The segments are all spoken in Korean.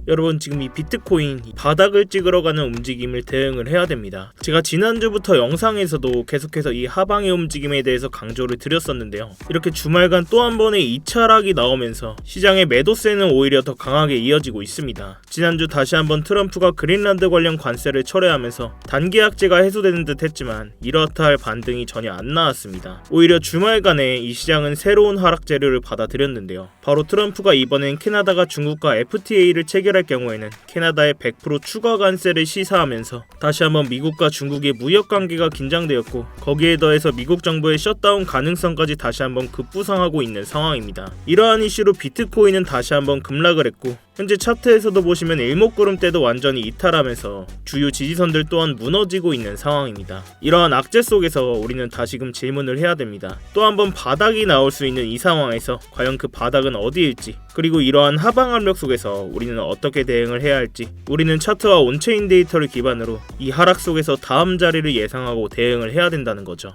여러분, 지금 이 비트코인 바닥을 찍으러 가는 움직임을 대응을 해야 됩니다. 제가 지난주부터 영상에서도 계속해서 이 하방의 움직임에 대해서 강조를 드렸었는데요. 이렇게 주말간 또 한 번의 2차 하락이 나오면서 시장의 매도세는 오히려 더 강하게 이어지고 있습니다. 지난주 다시 한번 트럼프가 그린란드 관련 관세를 철회하면서 단기 약제가 해소되는 듯 했지만 이렇다 할 반등이 전혀 안 나왔습니다. 오히려 주말간에 이 시장은 새로운 하락 재료를 받아들였는데요. 바로 트럼프가 이번엔 캐나다가 중국과 FTA를 체결할 경우에는 캐나다의 100% 추가 관세를 시사하면서 다시 한번 미국과 중국의 무역 관계가 긴장되었고, 거기에 더해서 미국 정부의 셧다운 가능성까지 다시 한번 급부상하고 있는 상황입니다. 이러한 이슈로 비트코인은 다시 한번 급락을 했고, 현재 차트에서도 보시면 일목구름대도 완전히 이탈하면서 주요 지지선들 또한 무너지고 있는 상황입니다. 이러한 악재 속에서 우리는 다시금 질문을 해야 됩니다. 또 한번 바닥이 나올 수 있는 이 상황에서 과연 그 바닥은 어디일지, 그리고 이러한 하방 압력 속에서 우리는 어떻게 대응을 해야 할지, 우리는 차트와 온체인 데이터를 기반으로 이 하락 속에서 다음 자리를 예상하고 대응을 해야 된다는 거죠.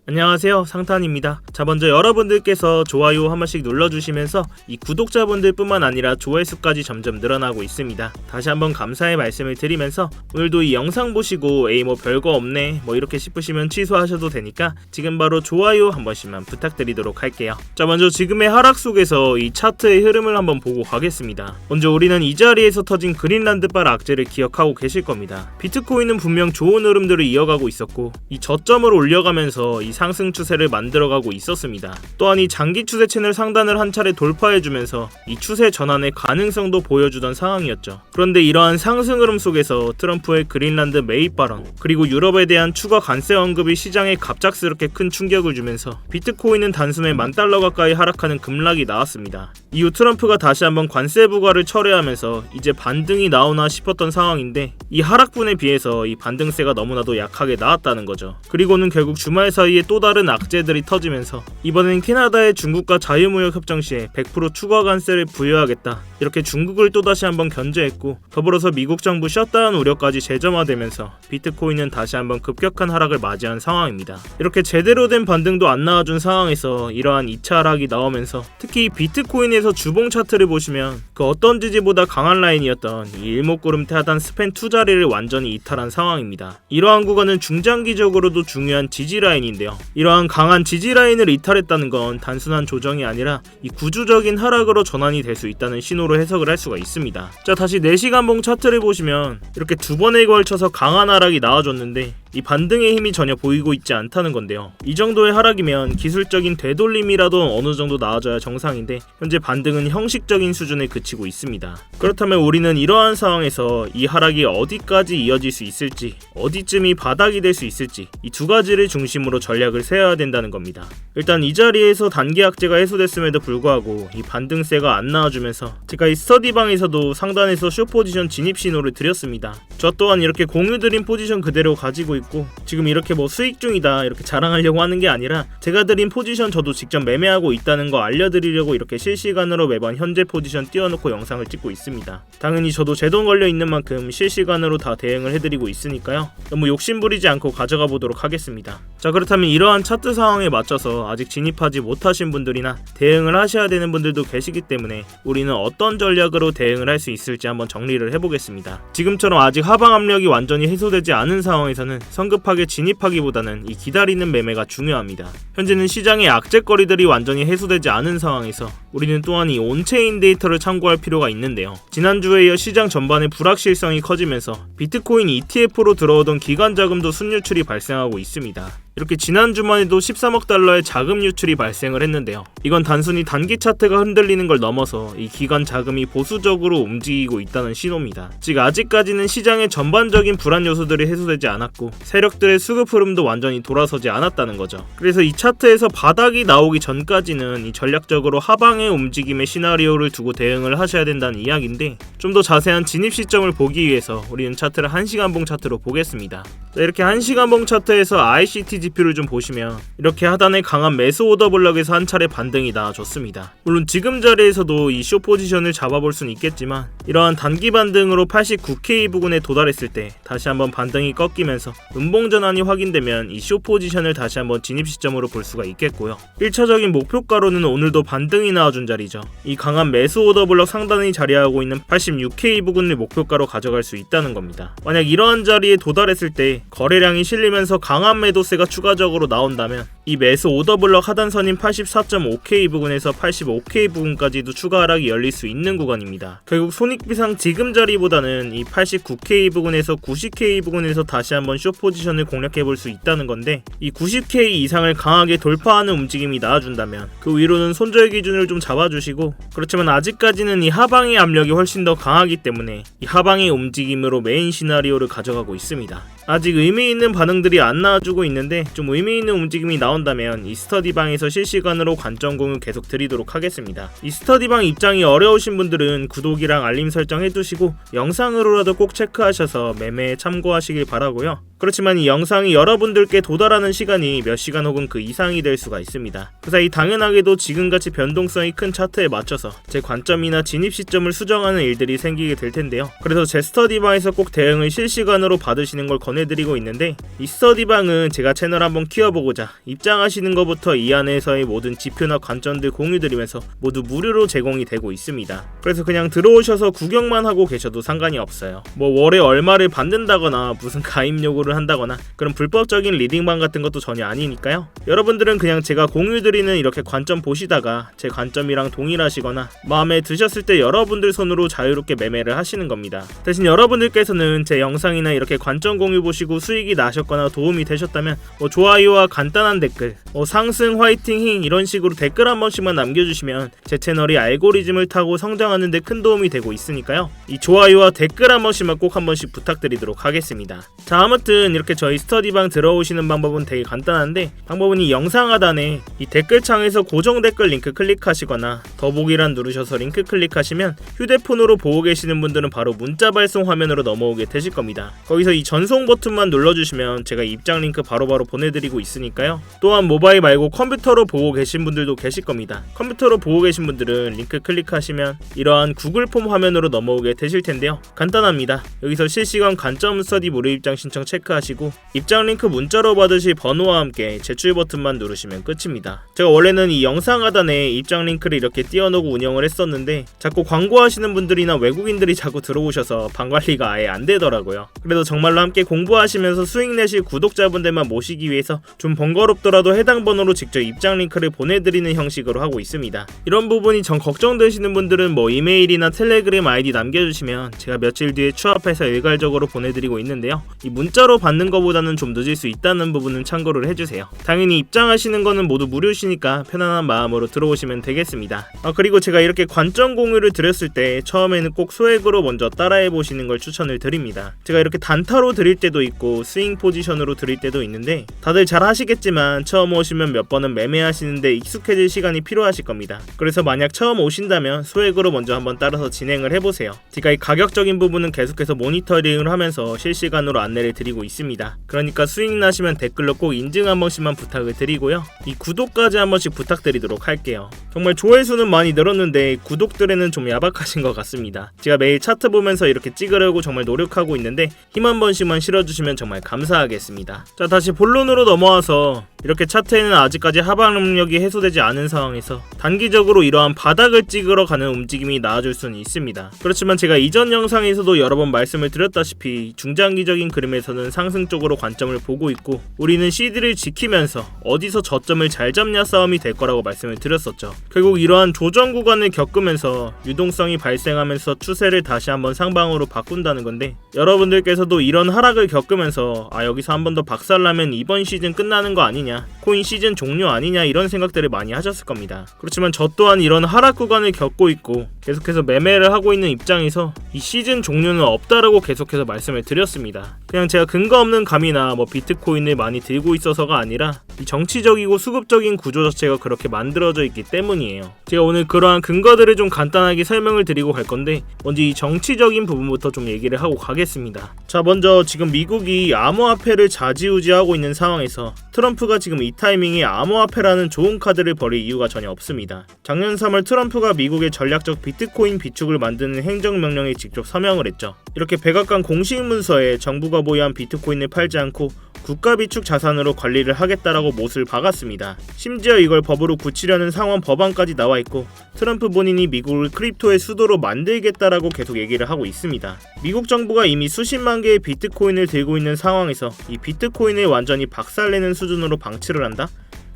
안녕하세요, 상탄입니다. 자, 먼저 여러분들께서 좋아요 한 번씩 눌러주시면서 이 구독자분들 뿐만 아니라 조회수까지 점점 늘어나고 있습니다. 다시 한번 감사의 말씀을 드리면서, 오늘도 이 영상 보시고 에이 뭐 별거 없네 뭐 이렇게 싶으시면 취소하셔도 되니까 지금 바로 좋아요 한 번씩만 부탁드리도록 할게요. 자, 먼저 지금의 하락 속에서 이 차트의 흐름을 한번 보고 가겠습니다. 먼저 우리는 이 자리에서 터진 그린란드발 악재를 기억하고 계실 겁니다. 비트코인은 분명 좋은 흐름들을 이어가고 있었고, 이 저점을 올려가면서 이 상승 추세를 만들어가고 있었습니다. 또한 이 장기 추세 채널 상단을 한 차례 돌파해주면서 이 추세 전환의 가능성도 보여주던 상황이었죠. 그런데 이러한 상승 흐름 속에서 트럼프의 그린란드 매입 발언, 그리고 유럽에 대한 추가 관세 언급이 시장에 갑작스럽게 큰 충격을 주면서 비트코인은 단숨에 $10,000 가까이 하락하는 급락이 나왔습니다. 이후 트럼프가 다시 한번 관세 부과를 철회하면서 이제 반등이 나오나 싶었던 상황인데, 이 하락분에 비해서 이 반등세가 너무나도 약하게 나왔다는 거죠. 그리고는 결국 주말 사이에 또 다른 악재들이 터지면서 이번엔 캐나다의 중국과 자유무역 협정 시에 100% 추가 관세를 부여하겠다, 이렇게 중국을 또다시 한번 견제했고, 더불어서 미국 정부 셧다운 우려까지 재점화되면서 비트코인은 다시 한번 급격한 하락을 맞이한 상황입니다. 이렇게 제대로 된 반등도 안 나와준 상황에서 이러한 2차 하락이 나오면서, 특히 비트코인에서 주봉 차트를 보시면 그 어떤 지지보다 강한 라인이었던 이 일목구름대 하단 스팬 2 자리를 완전히 이탈한 상황입니다. 이러한 구간은 중장기적으로도 중요한 지지 라인인데요. 이러한 강한 지지 라인을 이탈했다는 건 단순한 조정이 아니라 이 구조적인 하락으로 전환이 될 수 있다는 신호로 해석을 할 수가 있습니다. 자, 다시 4시간봉 차트를 보시면 이렇게 두 번에 걸쳐서 강한 하락이 나와줬는데 이 반등의 힘이 전혀 보이고 있지 않다는 건데요. 이 정도의 하락이면 기술적인 되돌림이라도 어느 정도 나와줘야 정상인데, 현재 반등은 형식적인 수준에 그치고 있습니다. 그렇다면 우리는 이러한 상황에서 이 하락이 어디까지 이어질 수 있을지, 어디쯤이 바닥이 될 수 있을지, 이 두 가지를 중심으로 전략을 세워야 된다는 겁니다. 일단 이 자리에서 단기 악재가 해소됐음에도 불구하고 이 반등세가 안 나와주면서 제가 이 스터디방에서도 상단에서 숏 포지션 진입 신호를 드렸습니다. 저 또한 이렇게 공유드린 포지션 그대로 가지고 있고, 지금 이렇게 뭐 수익 중이다 이렇게 자랑하려고 하는 게 아니라, 제가 드린 포지션 저도 직접 매매하고 있다는 거 알려드리려고 이렇게 실시간으로 매번 현재 포지션 띄워놓고 영상을 찍고 있습니다. 당연히 저도 제 돈 걸려 있는 만큼 실시간으로 다 대응을 해드리고 있으니까요, 너무 욕심부리지 않고 가져가 보도록 하겠습니다. 자, 그렇다면 이러한 차트 상황에 맞춰서 아직 진입하지 못하신 분들이나 대응을 하셔야 되는 분들도 계시기 때문에 우리는 어떤 전략으로 대응을 할 수 있을지 한번 정리를 해보겠습니다. 지금처럼 아직 하방 압력이 완전히 해소되지 않은 상황에서는 성급하게 진입하기보다는 이 기다리는 매매가 중요합니다. 현재는 시장의 악재거리들이 완전히 해소되지 않은 상황에서 우리는 또한 이 온체인 데이터를 참고할 필요가 있는데요. 지난주에 이어 시장 전반의 불확실성이 커지면서 비트코인 ETF로 들어오던 기관 자금도 순유출이 발생하고 있습니다. 이렇게 지난주만 해도 $13억 자금 유출이 발생을 했는데요. 이건 단순히 단기 차트가 흔들리는 걸 넘어서 이 기관 자금이 보수적으로 움직이고 있다는 신호입니다. 즉 아직까지는 시장의 전반적인 불안 요소들이 해소되지 않았고, 세력들의 수급 흐름도 완전히 돌아서지 않았다는 거죠. 그래서 이 차트에서 바닥이 나오기 전까지는 이 전략적으로 하방에 하방의 움직임의 시나리오를 두고 대응을 하셔야 된다는 이야기인데, 좀 더 자세한 진입 시점을 보기 위해서 우리는 차트를 1시간봉 차트로 보겠습니다. 자, 이렇게 1시간봉 차트에서 ICT 지표를 좀 보시면 이렇게 하단에 강한 매수 오더 블럭에서 한 차례 반등이 나와줬습니다. 물론 지금 자리에서도 이 숏 포지션을 잡아볼 수는 있겠지만, 이러한 단기 반등으로 89K 부근에 도달했을 때 다시 한번 반등이 꺾이면서 음봉 전환이 확인되면 이 숏 포지션을 다시 한번 진입 시점으로 볼 수가 있겠고요. 1차적인 목표가로는 오늘도 반등이 나와준 자리죠. 이 강한 매수 오더 블럭 상단이 자리하고 있는 86K 부근을 목표가로 가져갈 수 있다는 겁니다. 만약 이러한 자리에 도달했을 때 거래량이 실리면서 강한 매도세가 추가적으로 나온다면 이 매수 오더 블럭 하단선인 84.5K 부근에서 85K 부근까지도 추가 하락이 열릴 수 있는 구간입니다. 결국 손익비상 지금 자리보다는 이 89K 부근에서 90K 부근에서 다시 한번 숏 포지션을 공략해볼 수 있다는 건데, 이 90K 이상을 강하게 돌파하는 움직임이 나와준다면 그 위로는 손절 기준을 좀 잡아주시고, 그렇지만 아직까지는 이 하방의 압력이 훨씬 더 강하기 때문에 이 하방의 움직임으로 메인 시나리오를 가져가고 있습니다. 아직 의미 있는 반응들이 안 나와주고 있는데, 좀 의미 있는 움직임이 나온다면 이 스터디방에서 실시간으로 관점 공유 계속 드리도록 하겠습니다. 이 스터디방 입장이 어려우신 분들은 구독이랑 알림 설정 해두시고 영상으로라도 꼭 체크하셔서 매매에 참고하시길 바라고요. 그렇지만 이 영상이 여러분들께 도달하는 시간이 몇 시간 혹은 그 이상이 될 수가 있습니다. 그 사이 당연하게도 지금같이 변동성이 큰 차트에 맞춰서 제 관점이나 진입 시점을 수정하는 일들이 생기게 될 텐데요. 그래서 제 스터디방에서 꼭 대응을 실시간으로 받으시는 걸 권해드리고 있는데, 이 스터디방은 제가 채널 한번 키워보고자 입장하시는 것부터 이 안에서의 모든 지표나 관점들 공유드리면서 모두 무료로 제공이 되고 있습니다. 그래서 그냥 들어오셔서 구경만 하고 계셔도 상관이 없어요. 뭐 월에 얼마를 받는다거나 무슨 가입 요구를 한다거나 그런 불법적인 리딩방 같은 것도 전혀 아니니까요. 여러분들은 그냥 제가 공유드리는 이렇게 관점 보시다가 제 관점이랑 동일하시거나 마음에 드셨을 때 여러분들 손으로 자유롭게 매매를 하시는 겁니다. 대신 여러분들께서는 제 영상이나 이렇게 관점 공유 보시고 수익이 나셨거나 도움이 되셨다면 좋아요와 간단한 댓글, 상승 화이팅 힝 이런 식으로 댓글 한 번씩만 남겨주시면 제 채널이 알고리즘을 타고 성장하는 데 큰 도움이 되고 있으니까요. 이 좋아요와 댓글 한 번씩만 꼭 한 번씩 부탁드리도록 하겠습니다. 자, 아무튼 이렇게 저희 스터디방 들어오시는 방법은 되게 간단한데, 방법은 이 영상 하단에 이 댓글창에서 고정 댓글 링크 클릭하시거나 더보기란 누르셔서 링크 클릭하시면 휴대폰으로 보고 계시는 분들은 바로 문자 발송 화면으로 넘어오게 되실 겁니다. 거기서 이 전송 버튼만 눌러주시면 제가 입장 링크 바로바로 보내드리고 있으니까요. 또한 모바일 말고 컴퓨터로 보고 계신 분들도 계실 겁니다. 컴퓨터로 보고 계신 분들은 링크 클릭하시면 이러한 구글 폼 화면으로 넘어오게 되실 텐데요. 간단합니다. 여기서 실시간 관점 스터디 무료 입장 신청 체크하시고 입장 링크 문자로 받으실 번호와 함께 제출 버튼만 누르시면 끝입니다. 제가 원래는 이 영상 하단에 입장 링크를 이렇게 띄워놓고 운영을 했었는데 자꾸 광고하시는 분들이나 외국인들이 자꾸 들어오셔서 방 관리가 아예 안 되더라고요. 그래도 정말로 함께 공부하시면서 수익 내실 구독자분들만 모시기 위해서 좀 번거롭더라도 해당 번호로 직접 입장 링크를 보내드리는 형식으로 하고 있습니다. 이런 부분이 전 걱정되시는 분들은 뭐 이메일이나 텔레그램 아이디 남겨주시면 제가 며칠 뒤에 추합해서 일괄적으로 보내드리고 있는데요. 이 문자로 받는 것보다는 좀 늦을 수 있다는 부분은 참고를 해주세요. 당연히 입장하시는 거는 모두 무료시니까 편안한 마음으로 들어오시면 되겠습니다. 그리고 제가 이렇게 관점 공유를 드렸을 때 처음에는 꼭 소액으로 먼저 따라해보시는 걸 추천을 드립니다. 제가 이렇게 단타로 드릴 때도 있고 스윙 포지션으로 드릴 때도 있는데, 다들 잘 하시겠지만 처음 오시면 몇 번은 매매하시는데 익숙해질 시간이 필요하실 겁니다. 그래서 만약 처음 오신다면 소액으로 먼저 한번 따라서 진행을 해보세요. 제가 이 가격적인 부분은 계속해서 모니터링을 하면서 실시간으로 안내를 드리고 있습니다. 그러니까 수익 나시면 댓글로 꼭 인증 한 번씩만 부탁을 드리고요. 이 구독까지 한 번씩 부탁드리도록 할게요. 정말 조회수는 많이 늘었는데 구독들에는 좀 야박하신 것 같습니다. 제가 매일 차트 보면서 이렇게 찍으려고 정말 노력하고 있는데 힘 한 번씩만 실어주시면 정말 감사하겠습니다. 자, 다시 본론으로 넘어와서 이렇게 차트에는 아직까지 하방 압력이 해소되지 않은 상황에서 단기적으로 이러한 바닥을 찍으러 가는 움직임이 나와줄 수는 있습니다. 그렇지만 제가 이전 영상에서도 여러 번 말씀을 드렸다시피 중장기적인 그림에서는 상승 쪽으로 관점을 보고 있고, 우리는 CD를 지키면서 어디서 저점을 잘 잡냐 싸움이 될 거라고 말씀을 드렸었죠. 결국 이러한 조정 구간을 겪으면서 유동성이 발생하면서 추세를 다시 한번 상방으로 바꾼다는 건데, 여러분들께서도 이런 하락을 겪으면서 여기서 한 번 더 박살나면 이번 시즌 끝나는 거 아니냐, 코인 시즌 종료 아니냐 이런 생각들을 많이 하셨을 겁니다. 그렇지만 저 또한 이런 하락 구간을 겪고 있고 계속해서 매매를 하고 있는 입장에서 이 시즌 종료는 없다라고 계속해서 말씀을 드렸습니다. 그냥 제가 근거 없는 감이나 비트코인을 많이 들고 있어서가 아니라 이 정치적이고 수급적인 구조 자체가 그렇게 만들어져 있기 때문이에요. 제가 오늘 그러한 근거들을 좀 간단하게 설명을 드리고 갈 건데, 먼저 이 정치적인 부분부터 좀 얘기를 하고 가겠습니다. 자, 먼저 지금 미국이 암호화폐를 좌지우지하고 있는 상황에서 트럼프가 지금 이 타이밍에 암호화폐라는 좋은 카드를 버릴 이유가 전혀 없습니다. 작년 3월 트럼프가 미국의 전략적 비트코인 비축을 만드는 행정명령에 직접 서명을 했죠. 이렇게 백악관 공식 문서에 정부가 보유한 비트코인을 팔지 않고 국가 비축 자산으로 관리를 하겠다라고 못을 박았습니다. 심지어 이걸 법으로 굳히려는 상원 법안까지 나와 있고, 트럼프 본인이 미국을 크립토의 수도로 만들겠다라고 계속 얘기를 하고 있습니다. 미국 정부가 이미 수십만 개의 비트코인을 들고 있는 상황에서 이 비트코인을 완전히 박살내는 수준으로 방치를 한다?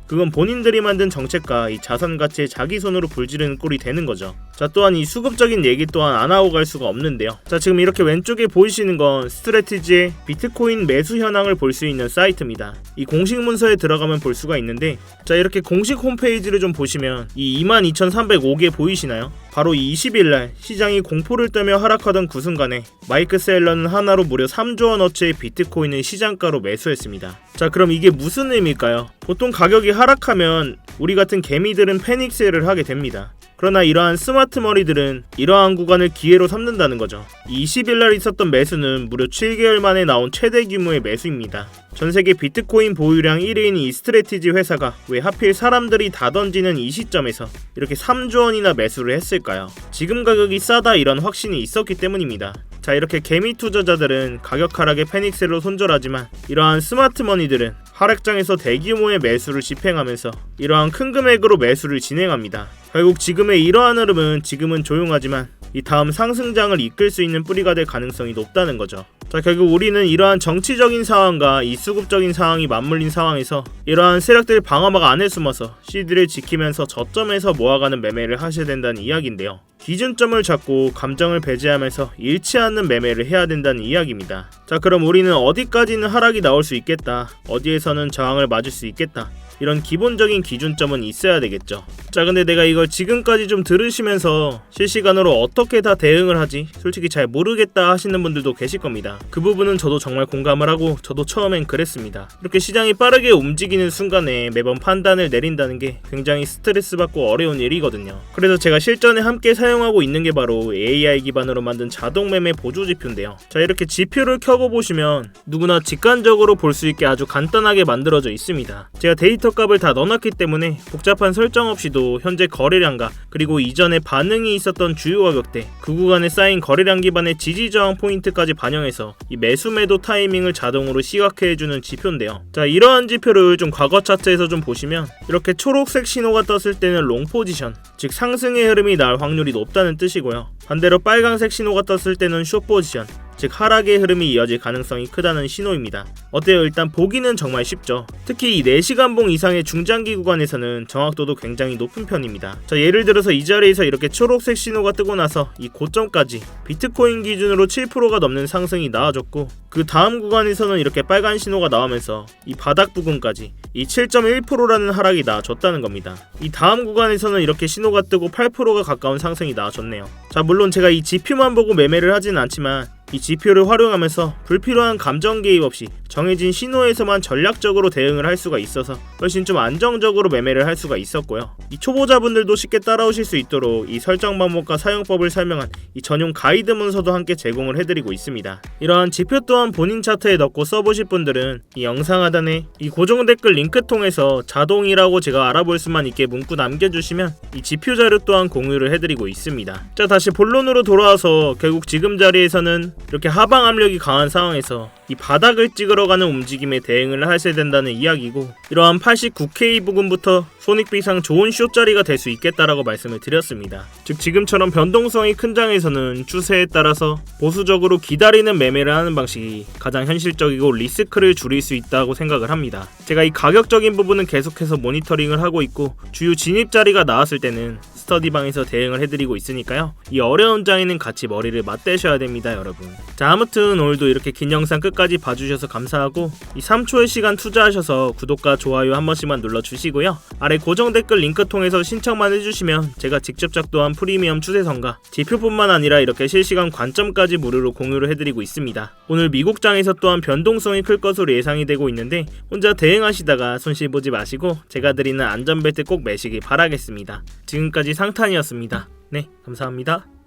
그건 본인들이 만든 정책과 이 자산 가치에 자기 손으로 불지르는 꼴이 되는 거죠. 자, 또한 이 수급적인 얘기 또한 안 하고 갈 수가 없는데요. 자, 지금 이렇게 왼쪽에 보이시는 건 스트래티지의 비트코인 매수 현황을 볼 수 있는 사이트입니다. 이 공식 문서에 들어가면 볼 수가 있는데, 자, 이렇게 공식 홈페이지를 좀 보시면 이 22,305개 보이시나요? 바로 이 20일날 시장이 공포를 떨며 하락하던 그 순간에 마이크 셀러는 하나로 무려 3조 원어치의 비트코인을 시장가로 매수했습니다. 자, 그럼 이게 무슨 의미일까요? 보통 가격이 하락하면 우리 같은 개미들은 패닉 세일을 하게 됩니다. 그러나 이러한 스마트 머리들은 이러한 구간을 기회로 삼는다는 거죠. 20일날 있었던 매수는 무려 7개월 만에 나온 최대 규모의 매수입니다. 전세계 비트코인 보유량 1위인 이 스트래티지 회사가 왜 하필 사람들이 다 던지는 이 시점에서 이렇게 3조 원이나 매수를 했을까요? 지금 가격이 싸다 이런 확신이 있었기 때문입니다. 자, 이렇게 개미 투자자들은 가격 하락의 패닉셀로 손절하지만 이러한 스마트 머니들은 하락장에서 대규모의 매수를 집행하면서 이러한 큰 금액으로 매수를 진행합니다. 결국 지금의 이러한 흐름은 지금은 조용하지만 이 다음 상승장을 이끌 수 있는 뿌리가 될 가능성이 높다는 거죠. 자, 결국 우리는 이러한 정치적인 상황과 이 수급적인 상황이 맞물린 상황에서 이러한 세력들 방어막 안에 숨어서 CD를 지키면서 저점에서 모아가는 매매를 하셔야 된다는 이야기인데요. 기준점을 잡고 감정을 배제하면서 잃지 않는 매매를 해야 된다는 이야기입니다. 자, 그럼 우리는 어디까지는 하락이 나올 수 있겠다, 어디에서는 저항을 맞을 수 있겠다, 이런 기본적인 기준점은 있어야 되겠죠. 자, 근데 내가 이걸 지금까지 좀 들으시면서 실시간으로 어떻게 다 대응을 하지? 솔직히 잘 모르겠다 하시는 분들도 계실 겁니다. 그 부분은 저도 정말 공감을 하고 저도 처음엔 그랬습니다. 이렇게 시장이 빠르게 움직이는 순간에 매번 판단을 내린다는 게 굉장히 스트레스 받고 어려운 일이거든요. 그래서 제가 실전에 함께 사용하고 있는 게 바로 AI 기반으로 만든 자동 매매 보조 지표인데요. 자, 이렇게 지표를 켜고 보시면 누구나 직관적으로 볼 수 있게 아주 간단하게 만들어져 있습니다. 제가 데이터 값을 다 넣어놨기 때문에 복잡한 설정 없이도 현재 거래량과 그리고 이전에 반응이 있었던 주요 가격대, 그 구간에 쌓인 거래량 기반의 지지 저항 포인트까지 반영해서 이 매수 매도 타이밍을 자동으로 시각화해주는 지표인데요. 자, 이러한 지표를 좀 과거 차트에서 좀 보시면 이렇게 초록색 신호가 떴을 때는 롱 포지션, 즉 상승의 흐름이 날 확률이 높다는 뜻이고요. 반대로 빨간색 신호가 떴을 때는 숏 포지션, 즉 하락의 흐름이 이어질 가능성이 크다는 신호입니다. 어때요? 일단 보기는 정말 쉽죠. 특히 이 4시간봉 이상의 중장기 구간에서는 정확도도 굉장히 높은 편입니다. 자, 예를 들어서 이 자리에서 이렇게 초록색 신호가 뜨고 나서 이 고점까지 비트코인 기준으로 7%가 넘는 상승이 나와줬고, 그 다음 구간에서는 이렇게 빨간 신호가 나오면서 이 바닥 부근까지 이 7.1%라는 하락이 나와줬다는 겁니다. 이 다음 구간에서는 이렇게 신호가 뜨고 8%가 가까운 상승이 나와줬네요. 자, 물론 제가 이 지표만 보고 매매를 하진 않지만 이 지표를 활용하면서 불필요한 감정 개입 없이 정해진 신호에서만 전략적으로 대응을 할 수가 있어서 훨씬 좀 안정적으로 매매를 할 수가 있었고요. 이 초보자분들도 쉽게 따라오실 수 있도록 이 설정 방법과 사용법을 설명한 이 전용 가이드 문서도 함께 제공을 해드리고 있습니다. 이러한 지표 또한 본인 차트에 넣고 써보실 분들은 이 영상 하단에 이 고정 댓글 링크 통해서 자동이라고 제가 알아볼 수만 있게 문구 남겨주시면 이 지표 자료 또한 공유를 해드리고 있습니다. 자, 다시 본론으로 돌아와서 결국 지금 자리에서는 이렇게 하방 압력이 강한 상황에서 이 바닥을 찍으러 가는 움직임에 대응을 하셔야 된다는 이야기고, 이러한 89K 부근부터 손익비상 좋은 숏자리가 될 수 있겠다라고 말씀을 드렸습니다. 즉 지금처럼 변동성이 큰 장에서는 추세에 따라서 보수적으로 기다리는 매매를 하는 방식이 가장 현실적이고 리스크를 줄일 수 있다고 생각을 합니다. 제가 이 가격적인 부분은 계속해서 모니터링을 하고 있고, 주요 진입 자리가 나왔을 때는 스터디방에서 대응을 해드리고 있으니까요. 이 어려운 장에는 같이 머리를 맞대셔야 됩니다, 여러분. 자, 아무튼 오늘도 이렇게 긴 영상 끝까지 봐주셔서 감사하고 이 3초의 시간 투자하셔서 구독과 좋아요 한 번씩만 눌러주시고요. 아래 고정 댓글 링크 통해서 신청만 해주시면 제가 직접 작도한 프리미엄 추세선과 지표뿐만 아니라 이렇게 실시간 관점까지 무료로 공유를 해드리고 있습니다. 오늘 미국장에서 또한 변동성이 클 것으로 예상이 되고 있는데 혼자 대응하시다가 손실 보지 마시고 제가 드리는 안전벨트 꼭 매시기 바라겠습니다. 지금까지 상탄이었습니다. 네, 감사합니다.